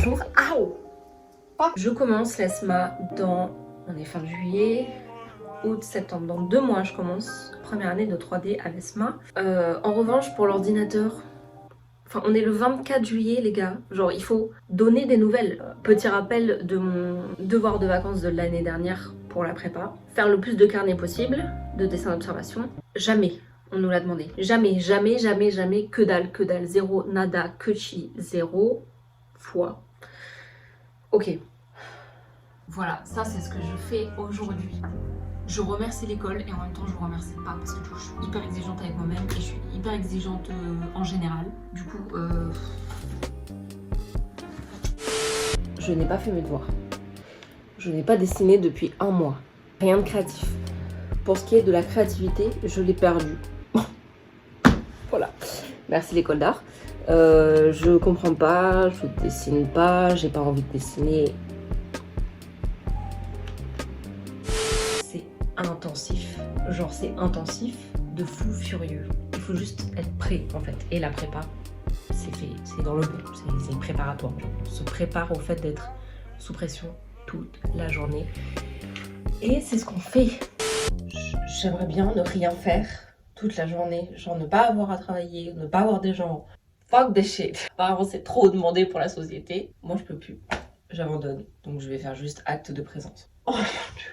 bonjour. Aouh. Je commence l'ESMA on est fin juillet, août, septembre. Dans 2 mois, je commence première année de 3D à l'ESMA. En revanche, pour l'ordinateur, on est le 24 juillet, les gars. Genre, il faut donner des nouvelles. Petit rappel de mon devoir de vacances de l'année dernière pour la prépa. Faire le plus de carnets possible, de dessins d'observation. Jamais, on nous l'a demandé. Jamais, jamais, jamais, jamais. Que dalle, zéro, nada, que chi, zéro fois. Ok. Voilà, ça c'est ce que je fais aujourd'hui. Je remercie l'école et en même temps je vous remercie pas parce que je suis hyper exigeante avec moi-même et je suis hyper exigeante en général. Du coup, je n'ai pas fait mes devoirs. Je n'ai pas dessiné depuis 1 mois. Rien de créatif. Pour ce qui est de la créativité, je l'ai perdu. Voilà. Merci l'école d'art. Je comprends pas, je dessine pas, j'ai pas envie de dessiner. Intensif, genre c'est intensif de fou furieux. Il faut juste être prêt en fait. Et la prépa, c'est fait, c'est dans le bon, c'est préparatoire. On se prépare au fait d'être sous pression toute la journée. Et c'est ce qu'on fait. J'aimerais bien ne rien faire toute la journée, genre ne pas avoir à travailler, ne pas avoir des gens. Fuck des shit. Apparemment c'est trop demandé pour la société. Moi je peux plus. J'abandonne. Donc je vais faire juste acte de présence. Oh mon Dieu.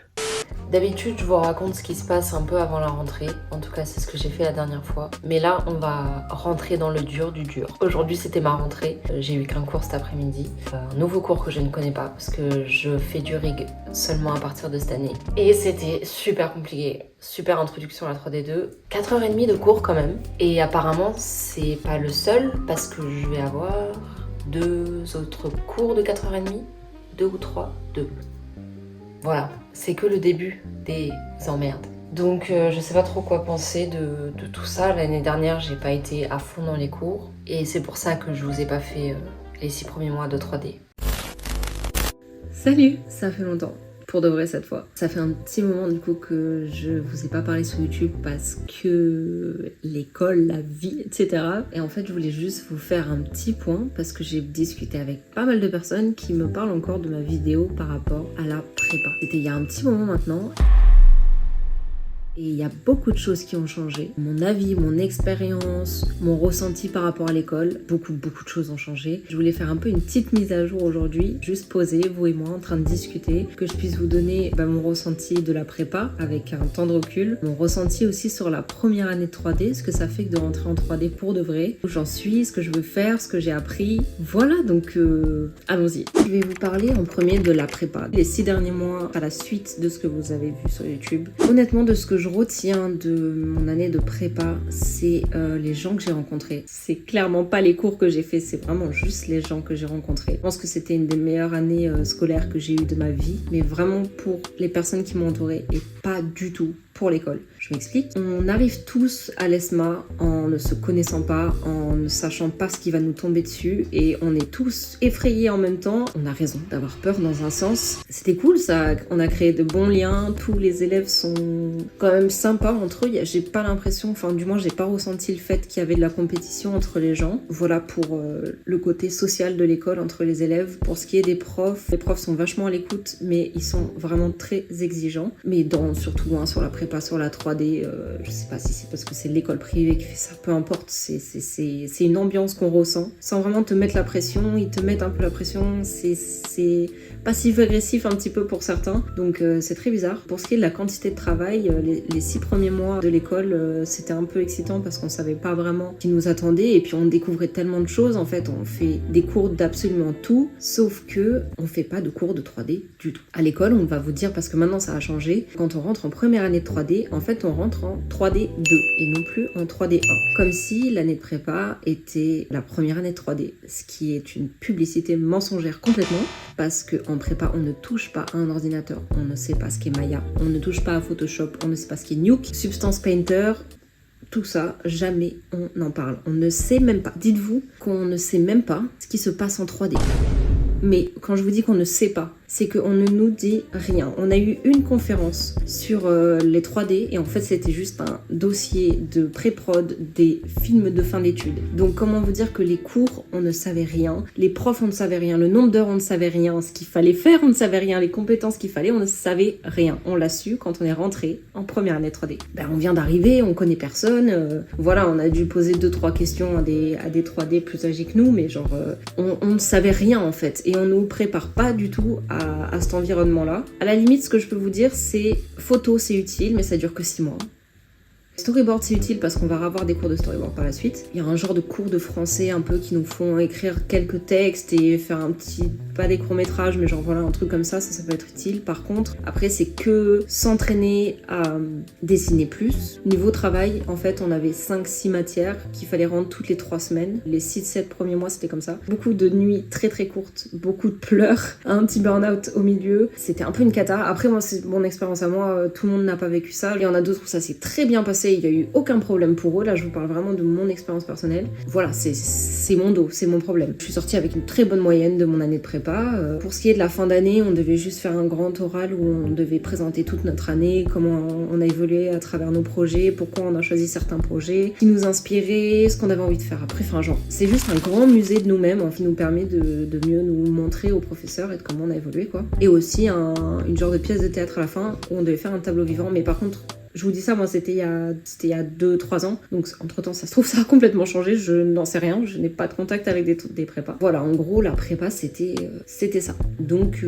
D'habitude, je vous raconte ce qui se passe un peu avant la rentrée. En tout cas, c'est ce que j'ai fait la dernière fois. Mais là, on va rentrer dans le dur du dur. Aujourd'hui, c'était ma rentrée. J'ai eu qu'un cours cet après-midi. Un nouveau cours que je ne connais pas parce que je fais du rig seulement à partir de cette année. Et c'était super compliqué. Super introduction à la 3D2. 4h30 de cours quand même. Et apparemment, c'est pas le seul parce que je vais avoir 2 autres cours de 4h30. 2 ou 3. 2. Voilà, c'est que le début des emmerdes. Donc je sais pas trop quoi penser de tout ça. L'année dernière, j'ai pas été à fond dans les cours. Et c'est pour ça que je vous ai pas fait les 6 premiers mois de 3D. Salut, ça fait longtemps. Pour de vrai cette fois. Ça fait un petit moment du coup que je vous ai pas parlé sur YouTube parce que l'école, la vie, etc. Et en fait je voulais juste vous faire un petit point parce que j'ai discuté avec pas mal de personnes qui me parlent encore de ma vidéo par rapport à la prépa. C'était il y a un petit moment maintenant. Et il y a beaucoup de choses qui ont changé. Mon avis, mon expérience, mon ressenti par rapport à l'école, beaucoup de choses ont changé. Je voulais faire un peu une petite mise à jour aujourd'hui, juste poser, vous et moi, en train de discuter, que je puisse vous donner mon ressenti de la prépa avec un temps de recul, mon ressenti aussi sur la première année de 3D, ce que ça fait que de rentrer en 3D pour de vrai, où j'en suis, ce que je veux faire, ce que j'ai appris. Voilà, donc allons-y. Je vais vous parler en premier de la prépa. Les 6 derniers mois, à la suite de ce que vous avez vu sur YouTube. Honnêtement, de ce que je retiens de mon année de prépa, c'est les gens que j'ai rencontrés. C'est clairement pas les cours que j'ai fait, c'est vraiment juste les gens que j'ai rencontrés. Je pense que c'était une des meilleures années scolaires que j'ai eues de ma vie, mais vraiment pour les personnes qui m'ont entourée et pas du tout pour l'école. Je m'explique. On arrive tous à l'ESMA en ne se connaissant pas, en ne sachant pas ce qui va nous tomber dessus et on est tous effrayés en même temps. On a raison d'avoir peur dans un sens. C'était cool ça, on a créé de bons liens, tous les élèves sont quand même sympas entre eux. J'ai pas l'impression, enfin du moins j'ai pas ressenti le fait qu'il y avait de la compétition entre les gens. Voilà pour le côté social de l'école entre les élèves. Pour ce qui est des profs, les profs sont vachement à l'écoute mais ils sont vraiment très exigeants. Mais surtout sur la prépa, sur la 3D, je sais pas si c'est parce que c'est l'école privée qui fait ça, peu importe, c'est une ambiance qu'on ressent, sans vraiment te mettre la pression, ils te mettent un peu la pression, c'est passif-agressif un petit peu pour certains, donc c'est très bizarre. Pour ce qui est de la quantité de travail, les 6 premiers mois de l'école, c'était un peu excitant parce qu'on savait pas vraiment ce qui nous attendait, et puis on découvrait tellement de choses, en fait, on fait des cours d'absolument tout, sauf que on fait pas de cours de 3D du tout. À l'école, on va vous dire, parce que maintenant ça a changé, quand on rentre en première année de 3D, en fait on rentre en 3D 2 et non plus en 3D 1. Comme si l'année de prépa était la première année de 3D, ce qui est une publicité mensongère complètement, parce qu'en prépa on ne touche pas à un ordinateur, on ne sait pas ce qu'est Maya, on ne touche pas à Photoshop, on ne sait pas ce qu'est Nuke, Substance Painter, tout ça, jamais on en parle. On ne sait même pas, dites-vous qu'on ne sait même pas ce qui se passe en 3D. Mais quand je vous dis qu'on ne sait pas, c'est qu'on ne nous dit rien. On a eu une conférence sur les 3D et en fait c'était juste un dossier de pré-prod des films de fin d'études. Donc comment vous dire que les cours, on ne savait rien, les profs, on ne savait rien, le nombre d'heures, on ne savait rien, ce qu'il fallait faire, on ne savait rien, les compétences qu'il fallait, on ne savait rien. On l'a su quand on est rentré en première année 3D. On vient d'arriver, on connaît personne, voilà, on a dû poser 2-3 questions à des 3D plus âgés que nous, mais genre on ne savait rien en fait et on nous prépare pas du tout à cet environnement-là. À la limite, ce que je peux vous dire, c'est photo, c'est utile, mais ça dure que 6 mois. Storyboard, c'est utile parce qu'on va avoir des cours de storyboard par la suite. Il y a un genre de cours de français un peu qui nous font écrire quelques textes et faire un petit, pas des courts-métrages, mais genre voilà, un truc comme ça peut être utile. Par contre, après, c'est que s'entraîner à dessiner plus. Niveau travail, en fait, on avait 5-6 matières qu'il fallait rendre toutes les 3 semaines. Les 6-7 premiers mois, c'était comme ça. Beaucoup de nuits très très courtes, beaucoup de pleurs, un petit burn-out au milieu. C'était un peu une cata. Après, moi, c'est mon expérience à moi, tout le monde n'a pas vécu ça. Il y en a d'autres où ça s'est très bien passé. Il n'y a eu aucun problème pour eux. Là, je vous parle vraiment de mon expérience personnelle. Voilà, c'est mon dos, c'est mon problème. Je suis sortie avec une très bonne moyenne de mon année de prépa. Pour ce qui est de la fin d'année, on devait juste faire un grand oral où on devait présenter toute notre année, comment on a évolué à travers nos projets, pourquoi on a choisi certains projets, qui nous inspiraient, ce qu'on avait envie de faire après. Enfin, genre, c'est juste un grand musée de nous-mêmes qui nous permet de mieux nous montrer aux professeurs et de comment on a évolué, quoi. Et aussi une genre de pièce de théâtre à la fin où on devait faire un tableau vivant, mais par contre, je vous dis ça, moi c'était il y a 2-3 ans, donc entre temps ça se trouve ça a complètement changé, je n'en sais rien, je n'ai pas de contact avec des prépas. Voilà, en gros la prépa c'était ça. Donc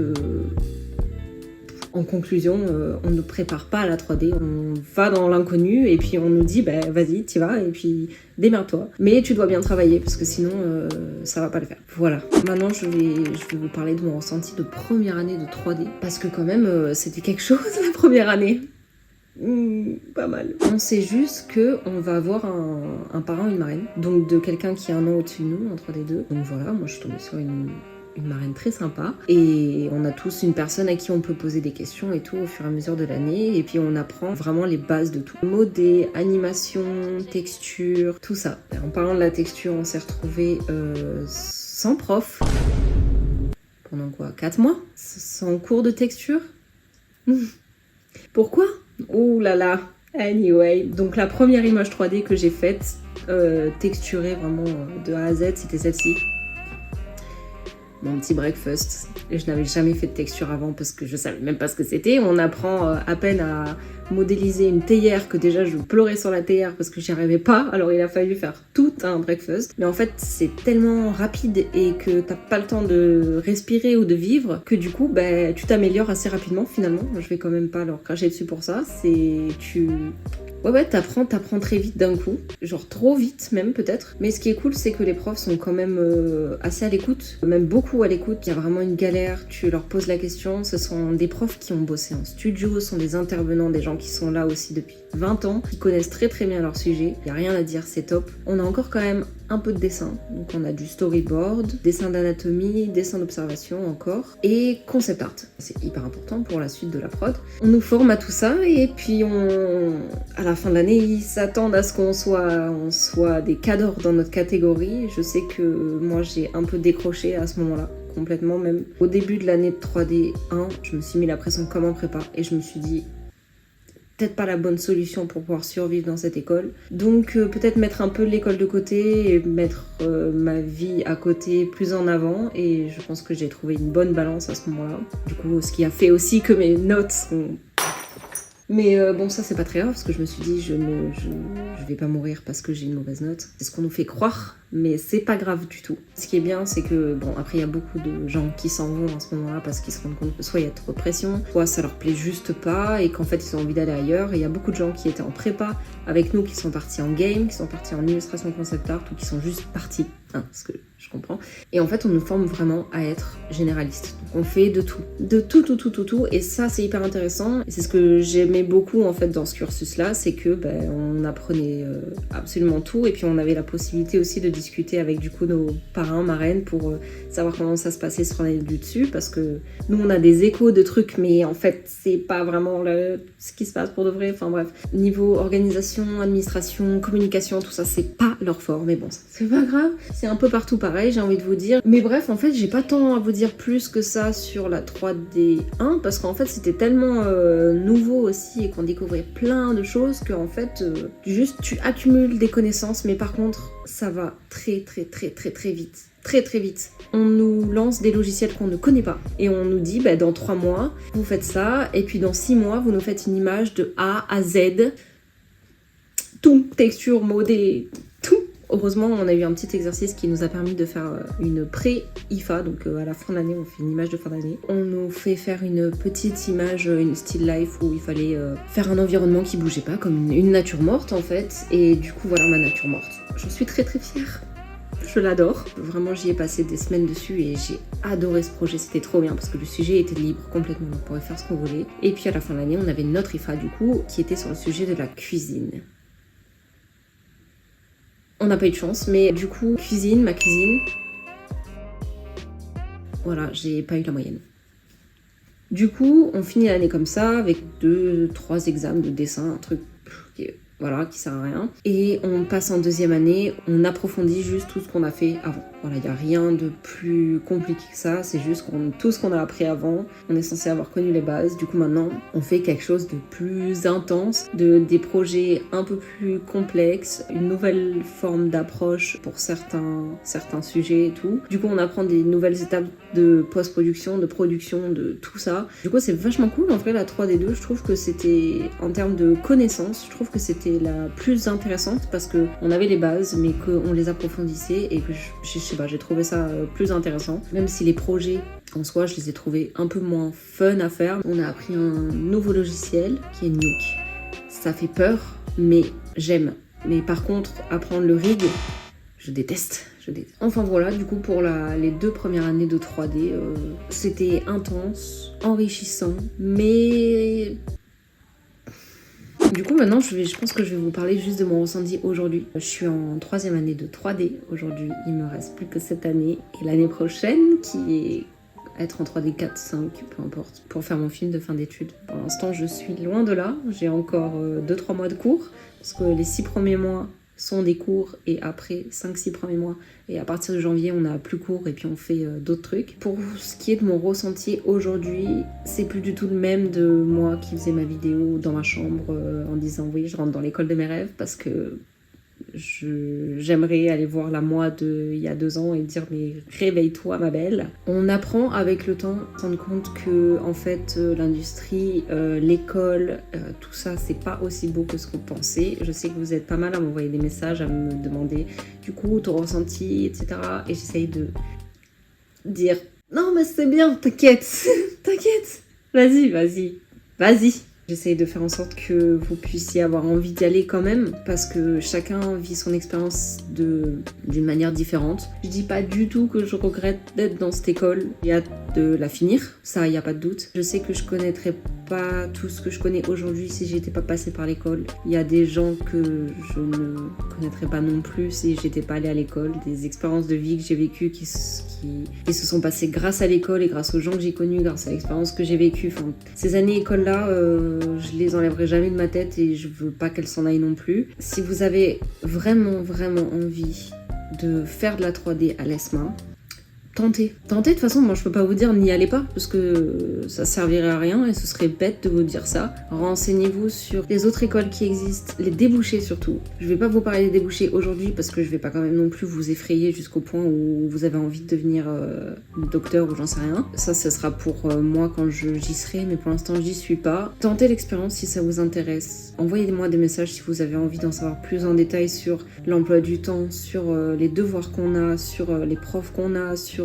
en conclusion, on ne prépare pas à la 3D, on va dans l'inconnu et puis on nous dit vas-y t'y vas et puis démerde-toi. Mais tu dois bien travailler parce que sinon ça va pas le faire. Voilà. Maintenant je vais vous parler de mon ressenti de première année de 3D parce que quand même c'était quelque chose la première année. Pas mal. On sait juste que on va avoir un parrain ou une marraine, donc de quelqu'un qui est un an au-dessus de nous, entre les deux. Donc voilà, moi je suis tombée sur une marraine très sympa et on a tous une personne à qui on peut poser des questions et tout au fur et à mesure de l'année et puis on apprend vraiment les bases de tout. Modé, animation, texture, tout ça. Et en parlant de la texture, on s'est retrouvés sans prof pendant quoi, 4 mois sans cours de texture. Pourquoi? Ouh là là. Anyway, donc la première image 3D que j'ai faite, texturée vraiment de A à Z, c'était celle-ci. Mon petit breakfast. Et je n'avais jamais fait de texture avant parce que je savais même pas ce que c'était. On apprend à peine à modéliser une théière que déjà je pleurais sur la théière parce que j'y arrivais pas. Alors il a fallu faire tout un breakfast. Mais en fait c'est tellement rapide et que t'as pas le temps de respirer ou de vivre que du coup tu t'améliores assez rapidement finalement. Je vais quand même pas leur cracher dessus pour ça. Ouais, t'apprends très vite d'un coup, genre trop vite même peut-être. Mais ce qui est cool, c'est que les profs sont quand même assez à l'écoute, même beaucoup à l'écoute. Il y a vraiment une galère, tu leur poses la question. Ce sont des profs qui ont bossé en studio, ce sont des intervenants, des gens qui sont là aussi depuis 20 ans, qui connaissent très très bien leur sujet. Il n'y a rien à dire, c'est top. On a encore quand même un peu de dessin, donc on a du storyboard, dessin d'anatomie, dessin d'observation encore, et concept art. C'est hyper important pour la suite de la prod. On nous forme à tout ça et puis à la fin de l'année, ils s'attendent à ce qu'on soit des cadors dans notre catégorie. Je sais que moi j'ai un peu décroché à ce moment-là, complètement même. Au début de l'année de 3D 1, je me suis mis la pression comme en prépa et je me suis dit peut-être pas la bonne solution pour pouvoir survivre dans cette école. Donc peut-être mettre un peu l'école de côté et mettre ma vie à côté plus en avant et je pense que j'ai trouvé une bonne balance à ce moment-là. Du coup, ce qui a fait aussi que mes notes sont... Mais bon, ça c'est pas très grave parce que je me suis dit je vais pas mourir parce que j'ai une mauvaise note. C'est ce qu'on nous fait croire, mais c'est pas grave du tout. Ce qui est bien, c'est que bon, après il y a beaucoup de gens qui s'en vont à ce moment-là parce qu'ils se rendent compte que soit il y a trop de pression, soit ça leur plaît juste pas et qu'en fait ils ont envie d'aller ailleurs. Et il y a beaucoup de gens qui étaient en prépa avec nous qui sont partis en game, qui sont partis en illustration concept art ou qui sont juste partis. Parce que je comprends. Et en fait, on nous forme vraiment à être généraliste. Donc on fait de tout. De tout. Et ça, c'est hyper intéressant. Et c'est ce que j'aimais beaucoup, en fait, dans ce cursus-là. C'est que, on apprenait absolument tout. Et puis, on avait la possibilité aussi de discuter avec, du coup, nos parrains, marraines pour savoir comment ça se passait sur l'année du dessus. Parce que nous, on a des échos de trucs, mais en fait, c'est pas vraiment ce qui se passe pour de vrai. Enfin, bref. Niveau organisation, administration, communication, tout ça, c'est pas leur fort. Mais bon, c'est pas grave. C'est un peu partout pareil, j'ai envie de vous dire. Mais bref, en fait, j'ai pas tant à vous dire plus que ça sur la 3D1 parce qu'en fait, c'était tellement nouveau aussi et qu'on découvrait plein de choses qu'en fait, juste tu accumules des connaissances, mais par contre, ça va très vite. Très vite. On nous lance des logiciels qu'on ne connaît pas et on nous dit dans 3 mois, vous faites ça et puis dans 6 mois, vous nous faites une image de A à Z. Tout, texture, modé, tout. Heureusement, on a eu un petit exercice qui nous a permis de faire une pré-IFA, donc à la fin d'année, on fait une image de fin d'année. On nous fait faire une petite image, une still life où il fallait faire un environnement qui bougeait pas, comme une nature morte en fait. Et du coup, voilà ma nature morte. Je suis très fière. Je l'adore. Vraiment, j'y ai passé des semaines dessus et j'ai adoré ce projet. C'était trop bien parce que le sujet était libre complètement. On pourrait faire ce qu'on voulait. Et puis à la fin de l'année, on avait notre IFA du coup qui était sur le sujet de la cuisine. On n'a pas eu de chance, mais du coup, ma cuisine, voilà, j'ai pas eu la moyenne. Du coup, on finit l'année comme ça avec 2-3 examens de dessin, un truc qui sert à rien. Et on passe en deuxième année, on approfondit juste tout ce qu'on a fait avant. Voilà, il n'y a rien de plus compliqué que ça, c'est juste tout ce qu'on a appris avant, on est censé avoir connu les bases. Du coup maintenant, on fait quelque chose de plus intense, des projets un peu plus complexes, une nouvelle forme d'approche pour certains sujets et tout. Du coup, on apprend des nouvelles étapes de post-production, de production, de tout ça. Du coup, c'est vachement cool. En vrai, la 3D2, je trouve que c'était, en termes de connaissances, je trouve que c'était la plus intéressante parce qu'on avait les bases, mais qu'on les approfondissait et que j'ai trouvé ça plus intéressant. Même si les projets en soi, je les ai trouvés un peu moins fun à faire. On a appris un nouveau logiciel qui est Nuke. Ça fait peur, mais j'aime. Mais par contre, apprendre le rig, je déteste. Enfin voilà, du coup pour les 2 premières années de 3D, c'était intense, enrichissant, mais... Du coup maintenant je pense que je vais vous parler juste de mon ressenti aujourd'hui. Je suis en 3e année de 3D aujourd'hui, il me reste plus que cette année et l'année prochaine qui est être en 3D 4, 5, peu importe, pour faire mon film de fin d'études. Pour l'instant je suis loin de là, j'ai encore 2-3 mois de cours parce que les 6 premiers mois sont des cours et après 5-6 premiers mois et à partir de janvier on a plus cours et puis on fait d'autres trucs. Pour ce qui est de mon ressenti aujourd'hui, c'est plus du tout le même de moi qui faisais ma vidéo dans ma chambre en disant oui je rentre dans l'école de mes rêves parce que j'aimerais aller voir la moi il y a 2 ans et dire mais réveille-toi ma belle. On apprend avec le temps à se rendre compte que en fait l'industrie, l'école, tout ça c'est pas aussi beau que ce qu'on pensait. Je sais que vous êtes pas mal à m'envoyer des messages, à me demander du coup ton ressenti, etc. Et j'essaye de dire non mais c'est bien, t'inquiète, t'inquiète, vas-y. J'essaye de faire en sorte que vous puissiez avoir envie d'y aller quand même, parce que chacun vit son expérience d'une manière différente. Je dis pas du tout que je regrette d'être dans cette école, il y a de la finir, ça il y a pas de doute. Je sais que je connaîtrais pas tout ce que je connais aujourd'hui si j'étais pas passée par l'école. Il y a des gens que je ne connaîtrais pas non plus si j'étais pas allée à l'école, des expériences de vie que j'ai vécues qui se sont passées grâce à l'école et grâce aux gens que j'ai connus, grâce à l'expérience que j'ai vécue. Enfin, ces années école là, je les enlèverai jamais de ma tête et je veux pas qu'elles s'en aillent non plus. Si vous avez vraiment envie de faire de la 3D à l'ESMA, tentez. De toute façon, moi je peux pas vous dire n'y allez pas parce que ça servirait à rien et ce serait bête de vous dire ça. Renseignez-vous sur les autres écoles qui existent, les débouchés surtout. Je vais pas vous parler des débouchés aujourd'hui parce que je vais pas quand même non plus vous effrayer jusqu'au point où vous avez envie de devenir docteur ou j'en sais rien. Ça sera pour moi quand j'y serai, mais pour l'instant j'y suis pas. Tentez l'expérience si ça vous intéresse. Envoyez-moi des messages si vous avez envie d'en savoir plus en détail sur l'emploi du temps, sur les devoirs qu'on a, sur les profs qu'on a, sur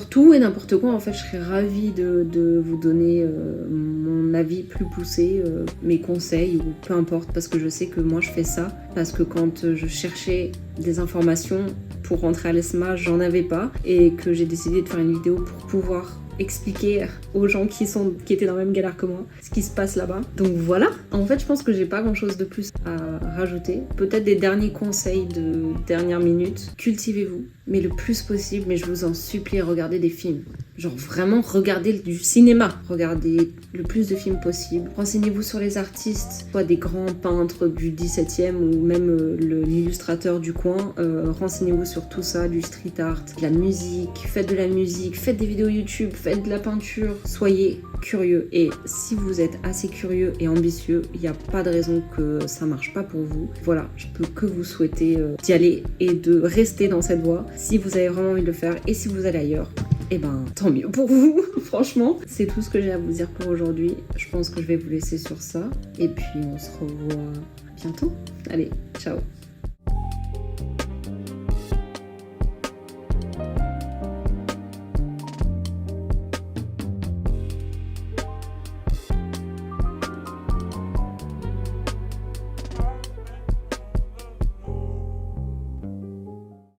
tout et n'importe quoi. En fait, je serais ravie de vous donner mon avis plus poussé, mes conseils ou peu importe, parce que je sais que moi je fais ça parce que quand je cherchais des informations pour rentrer à l'ESMA, j'en avais pas et que j'ai décidé de faire une vidéo pour pouvoir expliquer aux gens qui étaient dans la même galère que moi ce qui se passe là-bas. Donc voilà, en fait je pense que j'ai pas grand chose de plus à rajouter. Peut-être des derniers conseils de dernière minute. Cultivez-vous, mais le plus possible, mais je vous en supplie, regardez des films. Genre vraiment, regardez du cinéma, regardez le plus de films possible. Renseignez-vous sur les artistes, soit des grands peintres du 17e ou même l'illustrateur du coin. Renseignez-vous sur tout ça, du street art, de la musique, faites de la musique, faites des vidéos YouTube, faites de la peinture. Soyez curieux, et si vous êtes assez curieux et ambitieux, il n'y a pas de raison que ça marche pas pour vous. Voilà, je peux que vous souhaiter d'y aller et de rester dans cette voie si vous avez vraiment envie de le faire, et si vous allez ailleurs, et ben tant mieux pour vous. Franchement, c'est tout ce que j'ai à vous dire pour aujourd'hui. Je pense que je vais vous laisser sur ça, et puis on se revoit bientôt. Allez, ciao.